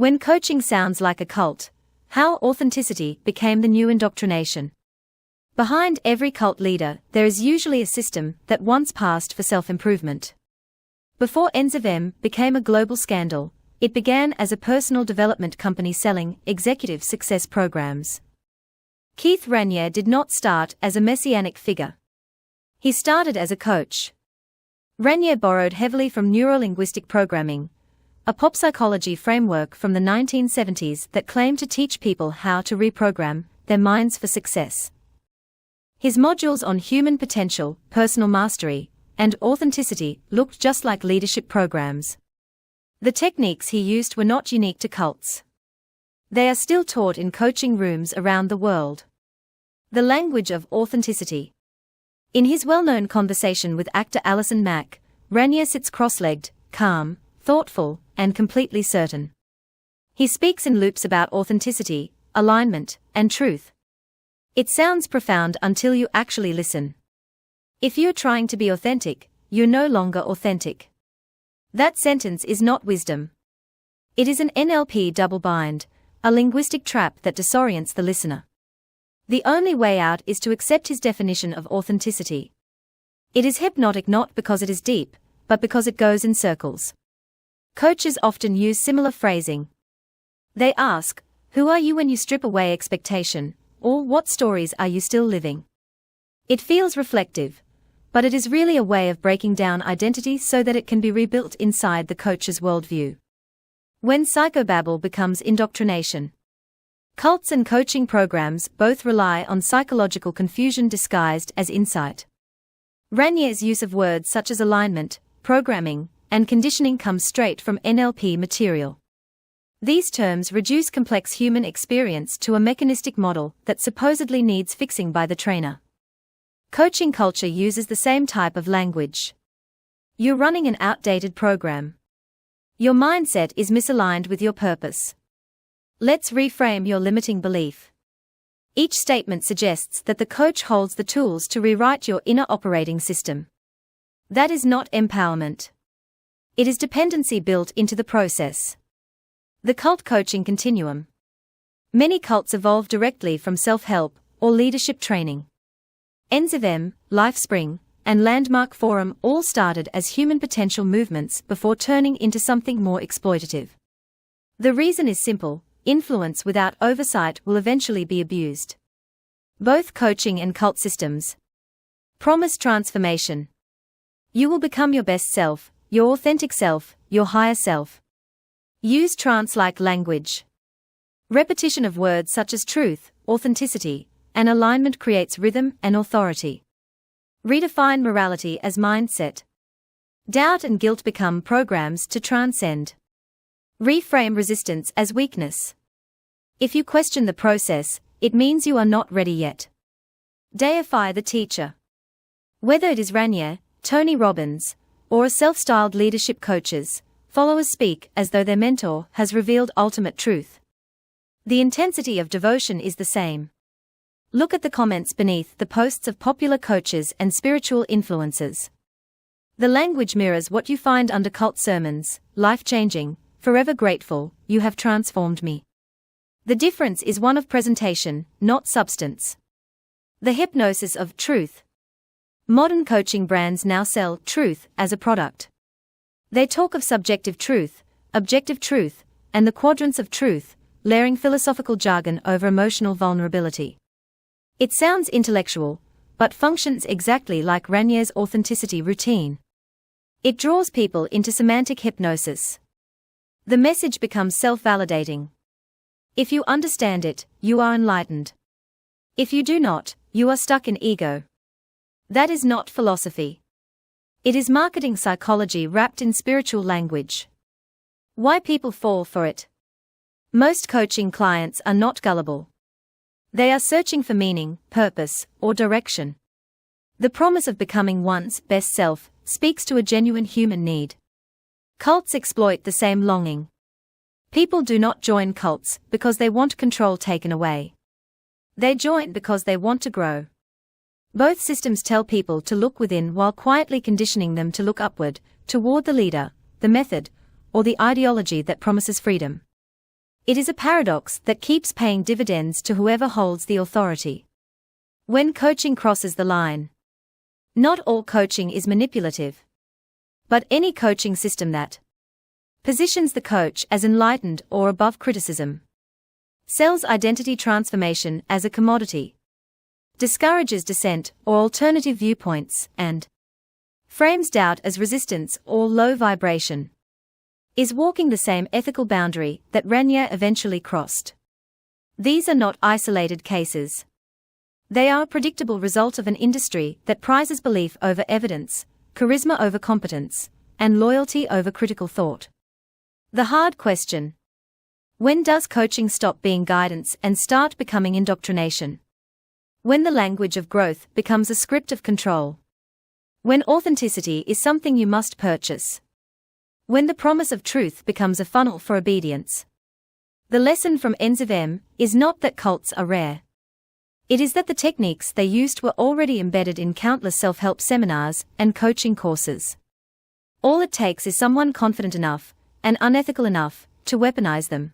When coaching sounds like a cult, how authenticity became the new indoctrination. Behind every cult leader, there is usually a system that once passed for self-improvement. Before NXIVM became a global scandal, it began as a personal development company selling executive success programs. Keith Raniere did not start as a messianic figure. He started as a coach. Raniere borrowed heavily from Neuro-Linguistic Programming, a pop psychology framework from the 1970s that claimed to teach people how to reprogram their minds for success. His modules on human potential, personal mastery, and authenticity looked just like leadership programs. The techniques he used were not unique to cults. They are still taught in coaching rooms around the world. The language of authenticity. In his well-known conversation with actor Alison Mack, Raniere sits cross-legged, calm, thoughtful, and completely certain. He speaks in loops about authenticity, alignment, and truth. It sounds profound until you actually listen. If you're trying to be authentic, you're no longer authentic. That sentence is not wisdom. It is an NLP double-bind, a linguistic trap that disorients the listener. The only way out is to accept his definition of authenticity. It is hypnotic not because it is deep, but because it goes in circles. Coaches often use similar phrasing. They ask, "Who are you when you strip away expectation?" or "What stories are you still living?" It feels reflective, but it is really a way of breaking down identity so that it can be rebuilt inside the coach's worldview. When psychobabble becomes indoctrination. Cults and coaching programs both rely on psychological confusion disguised as insight. Raniere's use of words such as alignment, programming, and conditioning comes straight from NLP material. These terms reduce complex human experience to a mechanistic model that supposedly needs fixing by the trainer. Coaching culture uses the same type of language. You're running an outdated program. Your mindset is misaligned with your purpose. Let's reframe your limiting belief. Each statement suggests that the coach holds the tools to rewrite your inner operating system. That is not empowerment. It is dependency built into the process. The cult coaching continuum. Many cults evolve directly from self-help or leadership training. NXIVM, LifeSpring, and Landmark Forum all started as human potential movements before turning into something more exploitative. The reason is simple: influence without oversight will eventually be abused. Both coaching and cult systems promise transformation. You will become your best self, your authentic self, your higher self. Use trance-like language. Repetition of words such as truth, authenticity, and alignment creates rhythm and authority. Redefine morality as mindset. Doubt and guilt become programs to transcend. Reframe resistance as weakness. If you question the process, it means you are not ready yet. Deify the teacher. Whether it is Raniere, Tony Robbins, or a self-styled leadership coaches, followers speak as though their mentor has revealed ultimate truth. The intensity of devotion is the same. Look at the comments beneath the posts of popular coaches and spiritual influencers. The language mirrors what you find under cult sermons: life-changing, forever grateful, you have transformed me. The difference is one of presentation, not substance. The hypnosis of truth. Modern coaching brands now sell truth as a product. They talk of subjective truth, objective truth, and the quadrants of truth, layering philosophical jargon over emotional vulnerability. It sounds intellectual, but functions exactly like Raniere's authenticity routine. It draws people into semantic hypnosis. The message becomes self-validating. If you understand it, you are enlightened. If you do not, you are stuck in ego. That is not philosophy. It is marketing psychology wrapped in spiritual language. Why people fall for it? Most coaching clients are not gullible. They are searching for meaning, purpose, or direction. The promise of becoming one's best self speaks to a genuine human need. Cults exploit the same longing. People do not join cults because they want control taken away. They join because they want to grow. Both systems tell people to look within while quietly conditioning them to look upward, toward the leader, the method, or the ideology that promises freedom. It is a paradox that keeps paying dividends to whoever holds the authority. When coaching crosses the line. Not all coaching is manipulative. But any coaching system that positions the coach as enlightened or above criticism, sells identity transformation as a commodity, discourages dissent or alternative viewpoints, and frames doubt as resistance or low vibration, is walking the same ethical boundary that Raniere eventually crossed. These are not isolated cases. They are a predictable result of an industry that prizes belief over evidence, charisma over competence, and loyalty over critical thought. The hard question: when does coaching stop being guidance and start becoming indoctrination? When the language of growth becomes a script of control. When authenticity is something you must purchase. When the promise of truth becomes a funnel for obedience. The lesson from NXIVM is not that cults are rare. It is that the techniques they used were already embedded in countless self-help seminars and coaching courses. All it takes is someone confident enough and unethical enough to weaponize them.